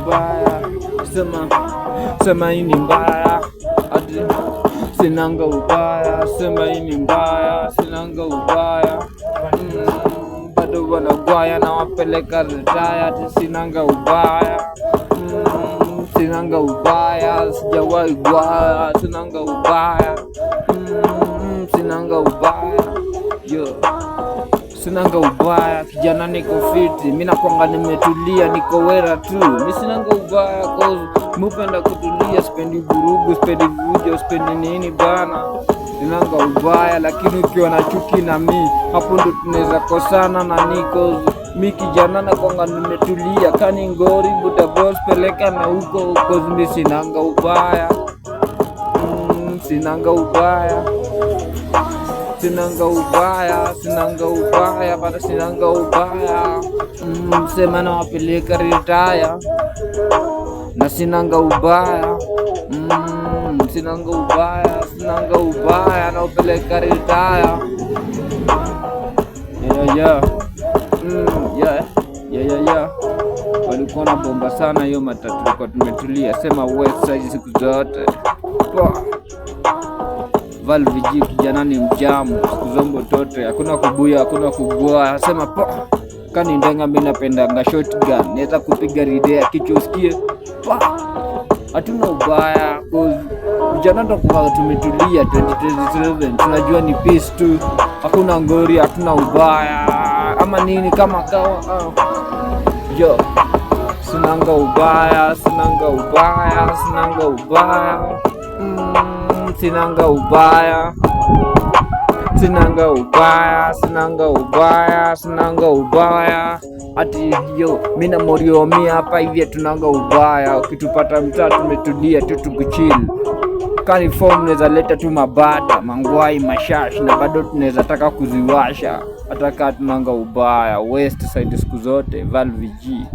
ubaya, sema hii ni mbaya, ati sinanga ubaya, sema hii ni mbaya, sinanga ubaya. Bado wanagwaya na wapeleka retire, ati sinanga ubaya. Sinanga ubaya, sijawahi gwaya, sinanga ubaya. Sinanga ubaya, yo, sinanga ubaya. Kijana niko fiti, mimi nakwanga nimetulia, niko wera tu. Mimi sinanga ubaya cause mupenda kutulia, spendi burugu, spendi vujo, spendi nini bana. Sinanga ubaya, lakini ukiwa na chuki na mi, hapo ndo tunaweza kosana na niko mi kijana nakwanga nimetulia, kani ngori buta boss peleka na huko cause mimi sinanga ubaya. Sinanga ubaya, sinanga ubaya, sinanga ubaya, bado sinanga ubaya. Sema na wapeleka retire na sinanga ubaya. Sinanga ubaya, sinanga ubaya na wapeleka retire. Yeah. Walikuwa na bomba sana hiyo matatu kwa tumetulia, sema west side siku zote. Valve G kijana ni mjamu, siku zombo tote, hakuna kubuya, hakuna kugoa, sema kani ndenga mimi napendanga shotgun, naweza kupiga ridea kichwa usikie. Hatuna ubaya cause vijana ndo kwa tumetulia 2027, tunajua ni peace tu, hakuna ngori, hatuna ubaya ama nini kama kawa. Yo, sinanga ubaya, sinanga ubaya, sinanga ubaya. Sinanga ubaya, sinanga ubaya, sinanga ubaya, sinanga ubaya. Ati yo, mina morio mia hapa hivi tunanga ubaya. Ukitupata mtaa tumetulia tu tukuchill. Kani form neza leta tu mabada, mangwai, mashash, na bado tunaweza taka kuziwasha. Ataka tunanga ubaya, west side siku zote, Valve G.